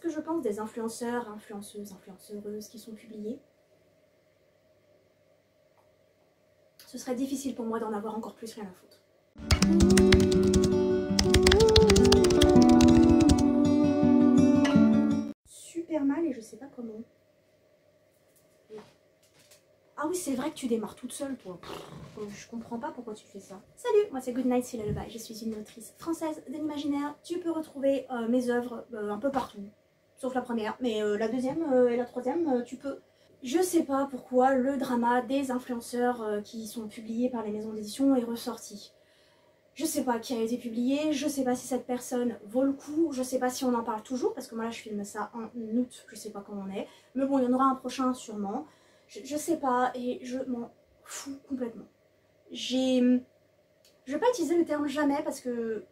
qu'est-ce que je pense des influenceurs, influenceuses, influenceuses qui sont publiés? Ce serait difficile pour moi d'en avoir encore plus rien à foutre. Super mal et je sais pas comment. Ah oui, c'est vrai que tu démarres toute seule, toi. Je comprends pas pourquoi tu fais ça. Salut, moi c'est Goodnight Sea Lullaby. Je suis une autrice française de l'imaginaire. Tu peux retrouver mes œuvres un peu partout. Sauf la première, mais la deuxième et la troisième, tu peux. Je sais pas pourquoi le drama des influenceurs qui sont publiés par les maisons d'édition est ressorti. Je sais pas qui a été publié, je sais pas si cette personne vaut le coup, je sais pas si on en parle toujours, parce que moi là je filme ça en août, je sais pas quand on est. Mais bon, il y en aura un prochain sûrement. Je sais pas et je m'en fous complètement. Je vais pas utiliser le terme jamais parce que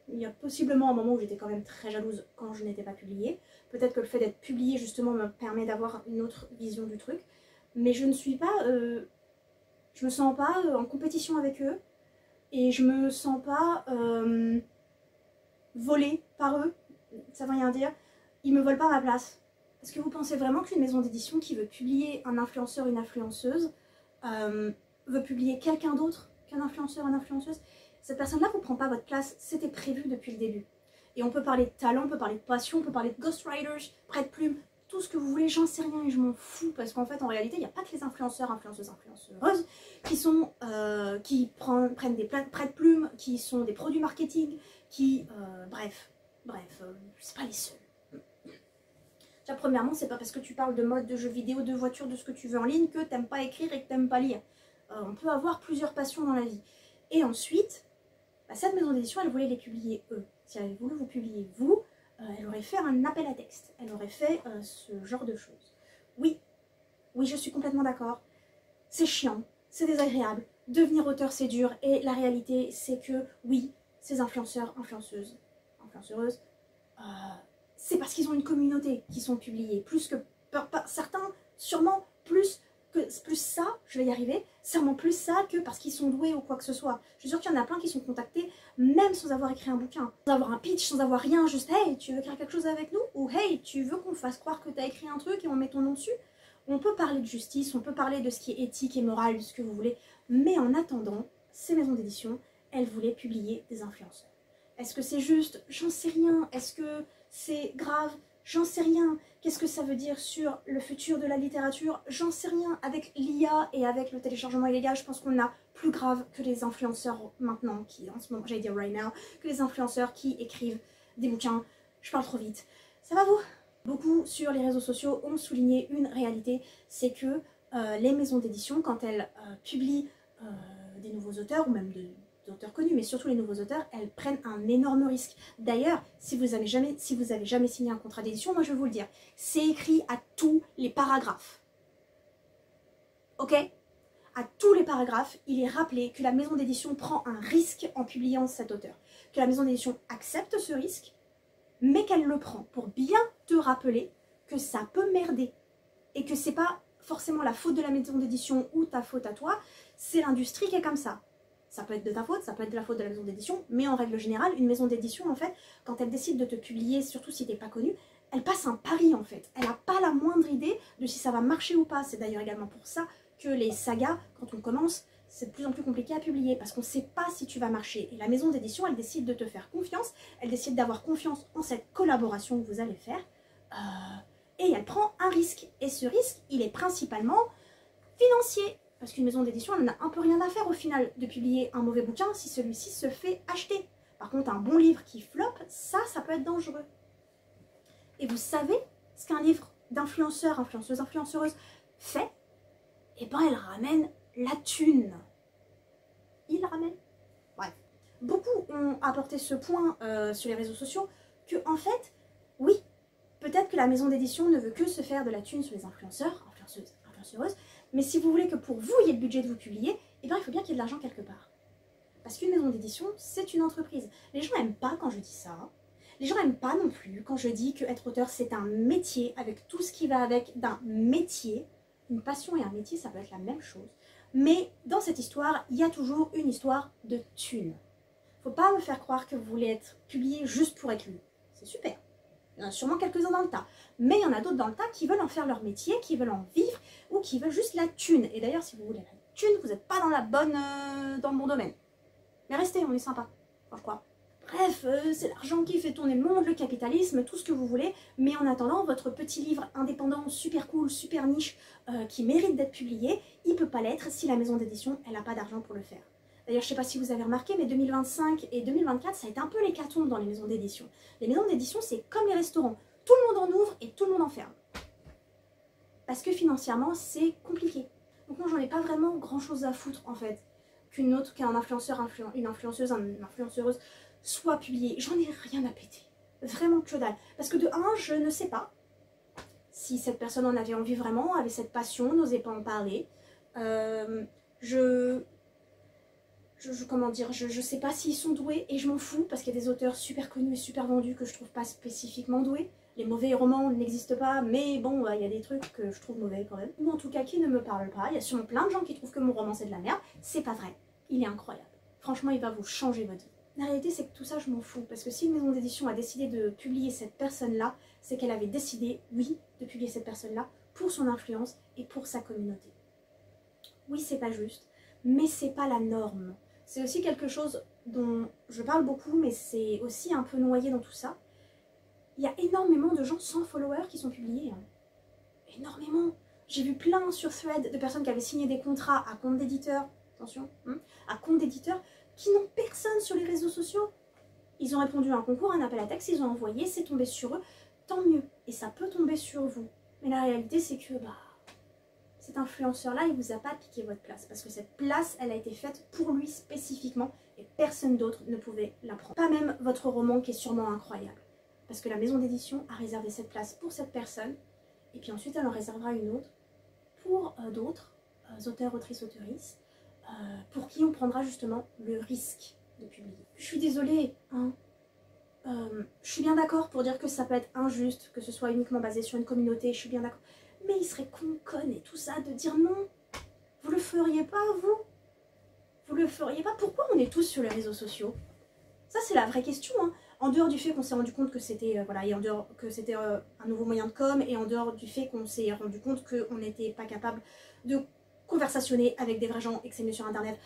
il y a possiblement un moment où j'étais quand même très jalouse quand je n'étais pas publiée. Peut-être que le fait d'être publiée justement me permet d'avoir une autre vision du truc. Mais je ne suis pas... je me sens pas en compétition avec eux. Et je me sens pas volée par eux. Ça veut rien dire. Ils me volent pas ma place. Est-ce que vous pensez vraiment qu'une maison d'édition qui veut publier un influenceur, une influenceuse, veut publier quelqu'un d'autre qu'un influenceur, une influenceuse? Cette personne-là ne vous prend pas votre place, c'était prévu depuis le début. Et on peut parler de talent, on peut parler de passion, on peut parler de ghostwriters, prête-plume, tout ce que vous voulez, j'en sais rien et je m'en fous. Parce qu'en fait, en réalité, il n'y a pas que les influenceurs, influenceuses, influenceuses qui prennent des prête-plumes, qui sont des produits marketing, qui... bref, c'est pas les seuls. Déjà, premièrement, c'est pas parce que tu parles de mode, de jeux vidéo, de voitures, de ce que tu veux en ligne que t'aimes pas écrire et que t'aimes pas lire. On peut avoir plusieurs passions dans la vie. Et ensuite, cette maison d'édition, elle voulait les publier eux. Si elle avait voulu vous publier vous, elle aurait fait un appel à texte. Elle aurait fait ce genre de choses. Oui, je suis complètement d'accord. C'est chiant, c'est désagréable. Devenir auteur, c'est dur. Et la réalité, c'est que oui, ces influenceurs, influenceuses, c'est parce qu'ils ont une communauté qui sont publiés, plus que certains, sûrement plus ça, je vais y arriver, sûrement plus ça que parce qu'ils sont doués ou quoi que ce soit. Je suis sûre qu'il y en a plein qui sont contactés même sans avoir écrit un bouquin, sans avoir un pitch, sans avoir rien, juste hey, tu veux écrire quelque chose avec nous? Ou hey, tu veux qu'on fasse croire que tu as écrit un truc et on met ton nom dessus? On peut parler de justice, on peut parler de ce qui est éthique et moral, de ce que vous voulez, mais en attendant, ces maisons d'édition, elles voulaient publier des influenceurs. Est-ce que c'est juste? J'en sais rien. Est-ce que c'est grave? J'en sais rien. Qu'est-ce que ça veut dire sur le futur de la littérature? J'en sais rien. Avec l'IA et avec le téléchargement illégal, je pense qu'on a plus grave que les influenceurs maintenant, qui en ce moment, j'allais dire right now, que les influenceurs qui écrivent des bouquins. Je parle trop vite. Ça va vous? Beaucoup sur les réseaux sociaux ont souligné une réalité, c'est que les maisons d'édition, quand elles publient des nouveaux auteurs, ou même d'auteurs connus, mais surtout les nouveaux auteurs, elles prennent un énorme risque. D'ailleurs, si vous avez jamais signé un contrat d'édition, moi je vais vous le dire, c'est écrit à tous les paragraphes. Ok? À tous les paragraphes, il est rappelé que la maison d'édition prend un risque en publiant cet auteur. Que la maison d'édition accepte ce risque, mais qu'elle le prend pour bien te rappeler que ça peut merder. Et que c'est pas forcément la faute de la maison d'édition ou ta faute à toi, c'est l'industrie qui est comme ça. Ça peut être de ta faute, ça peut être de la faute de la maison d'édition, mais en règle générale, une maison d'édition, en fait, quand elle décide de te publier, surtout si t'es pas connu, elle passe un pari, en fait. Elle n'a pas la moindre idée de si ça va marcher ou pas. C'est d'ailleurs également pour ça que les sagas, quand on commence, c'est de plus en plus compliqué à publier, parce qu'on ne sait pas si tu vas marcher. Et la maison d'édition, elle décide de te faire confiance, elle décide d'avoir confiance en cette collaboration que vous allez faire, et elle prend un risque. Et ce risque, il est principalement financier. Parce qu'une maison d'édition, elle n'a un peu rien à faire au final de publier un mauvais bouquin si celui-ci se fait acheter. Par contre, un bon livre qui floppe, ça peut être dangereux. Et vous savez ce qu'un livre d'influenceur, influenceuse fait? Eh ben, elle ramène la thune. Il ramène. Bref. Beaucoup ont apporté ce point sur les réseaux sociaux que, en fait, oui, peut-être que la maison d'édition ne veut que se faire de la thune sur les influenceurs, influenceuses, mais si vous voulez que pour vous, il y ait le budget de vous publier, eh bien, il faut bien qu'il y ait de l'argent quelque part. Parce qu'une maison d'édition, c'est une entreprise. Les gens n'aiment pas quand je dis ça. Les gens n'aiment pas non plus quand je dis qu'être auteur, c'est un métier, avec tout ce qui va avec d'un métier. Une passion et un métier, ça peut être la même chose. Mais dans cette histoire, il y a toujours une histoire de thunes. Faut pas me faire croire que vous voulez être publié juste pour être lu. C'est super. Il y en a sûrement quelques-uns dans le tas. Mais il y en a d'autres dans le tas qui veulent en faire leur métier, qui veulent en vivre ou qui veulent juste la thune. Et d'ailleurs, si vous voulez la thune, vous n'êtes pas dans dans le bon domaine. Mais restez, on est sympa. Enfin, je crois. Bref, c'est l'argent qui fait tourner le monde, le capitalisme, tout ce que vous voulez. Mais en attendant, votre petit livre indépendant, super cool, super niche, qui mérite d'être publié, il ne peut pas l'être si la maison d'édition, elle n'a pas d'argent pour le faire. D'ailleurs, je ne sais pas si vous avez remarqué, mais 2025 et 2024, ça a été un peu l'hécatombe dans les maisons d'édition. Les maisons d'édition, c'est comme les restaurants. Tout le monde en ouvre et tout le monde en ferme. Parce que financièrement, c'est compliqué. Donc moi, j'en ai pas vraiment grand-chose à foutre, en fait, qu'un influenceur, une influenceuse, une influenceuse soit publiée. J'en ai rien à péter. Vraiment que dalle. Parce que de un, je ne sais pas si cette personne en avait envie vraiment, avait cette passion, n'osait pas en parler. Comment dire, je sais pas s'ils sont doués et je m'en fous parce qu'il y a des auteurs super connus et super vendus que je trouve pas spécifiquement doués. Les mauvais romans n'existent pas, mais bon, il y a des trucs que je trouve mauvais quand même. Ou en tout cas qui ne me parlent pas. Il y a sûrement plein de gens qui trouvent que mon roman c'est de la merde. C'est pas vrai. Il est incroyable. Franchement, il va vous changer votre vie. La réalité, c'est que tout ça, je m'en fous. Parce que si une maison d'édition a décidé de publier cette personne-là, c'est qu'elle avait décidé, oui, de publier cette personne-là pour son influence et pour sa communauté. Oui, c'est pas juste, mais c'est pas la norme. C'est aussi quelque chose dont je parle beaucoup, mais c'est aussi un peu noyé dans tout ça. Il y a énormément de gens sans followers qui sont publiés. Hein. Énormément. J'ai vu plein sur Thread de personnes qui avaient signé des contrats à compte d'éditeur, attention, à compte d'éditeur, qui n'ont personne sur les réseaux sociaux. Ils ont répondu à un concours, un appel à texte, ils ont envoyé, c'est tombé sur eux, tant mieux. Et ça peut tomber sur vous. Mais la réalité, c'est que cet influenceur-là, il vous a pas piqué votre place. Parce que cette place, elle a été faite pour lui spécifiquement et personne d'autre ne pouvait la prendre. Pas même votre roman qui est sûrement incroyable. Parce que la maison d'édition a réservé cette place pour cette personne et puis ensuite elle en réservera une autre pour d'autres auteurs, autrices, autrices pour qui on prendra justement le risque de publier. Je suis désolée, hein. Je suis bien d'accord pour dire que ça peut être injuste, que ce soit uniquement basé sur une communauté, je suis bien d'accord. Mais il serait conne et tout ça de dire non. Vous le feriez pas, vous? Vous le feriez pas? Pourquoi on est tous sur les réseaux sociaux? Ça, c'est la vraie question, hein. En dehors du fait qu'on s'est rendu compte que c'était voilà, et en dehors que c'était un nouveau moyen de com, et en dehors du fait qu'on s'est rendu compte qu'on n'était pas capable de conversationner avec des vrais gens et que c'est mieux sur internet.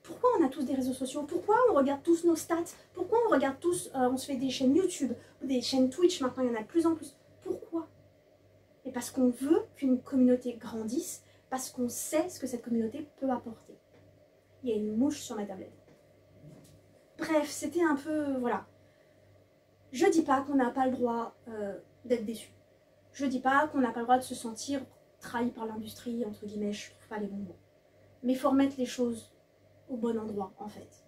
Pourquoi on a tous des réseaux sociaux? Pourquoi on regarde tous nos stats? Pourquoi on regarde tous, on se fait des chaînes YouTube, des chaînes Twitch, maintenant il y en a de plus en plus. Pourquoi? Et parce qu'on veut qu'une communauté grandisse, parce qu'on sait ce que cette communauté peut apporter. Il y a une mouche sur ma tablette. Bref, c'était un peu, voilà. Je dis pas qu'on n'a pas le droit d'être déçu. Je dis pas qu'on n'a pas le droit de se sentir trahi par l'industrie, entre guillemets, je trouve pas les bons mots. Mais il faut remettre les choses au bon endroit, en fait.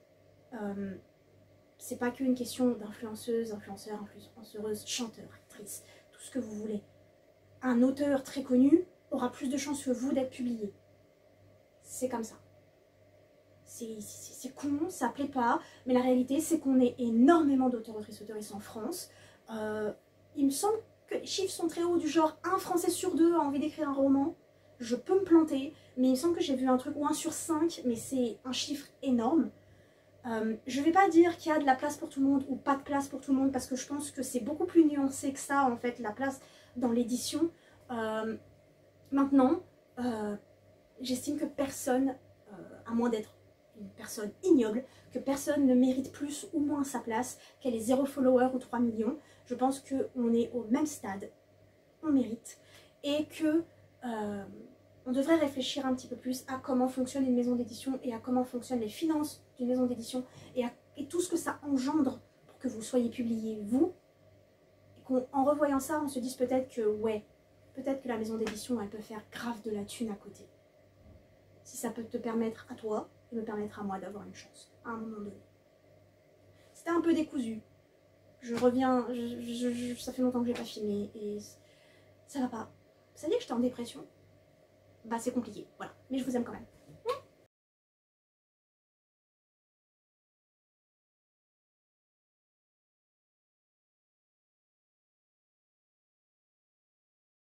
C'est pas qu'une question d'influenceuse, influenceur, influenceuse, chanteur, actrice, tout ce que vous voulez. Un auteur très connu aura plus de chances que vous d'être publié. C'est comme ça. C'est con, ça plaît pas, mais la réalité c'est qu'on est énormément d'auteurs, autrices, autrices en France. Il me semble que les chiffres sont très hauts, du genre 1 Français sur 2 a envie d'écrire un roman. Je peux me planter, mais il me semble que j'ai vu un truc ou 1 sur 5, mais c'est un chiffre énorme. Je vais pas dire qu'il y a de la place pour tout le monde ou pas de place pour tout le monde, parce que je pense que c'est beaucoup plus nuancé que ça, en fait, la place dans l'édition. Maintenant, j'estime que personne, à moins d'être une personne ignoble, que personne ne mérite plus ou moins sa place, qu'elle ait 0 follower ou 3 millions. Je pense qu'on est au même stade, on mérite, et que on devrait réfléchir un petit peu plus à comment fonctionne une maison d'édition et à comment fonctionnent les finances d'une maison d'édition et tout ce que ça engendre pour que vous soyez publié, vous, et qu'en revoyant ça, on se dise peut-être que, ouais, peut-être que la maison d'édition, elle peut faire grave de la thune à côté. Si ça peut te permettre à toi, et me permettre à moi d'avoir une chance, à un moment donné. C'était un peu décousu. Je reviens, ça fait longtemps que j'ai pas filmé, et ça va pas. Vous saviez que j'étais en dépression? Bah c'est compliqué, voilà. Mais je vous aime quand même.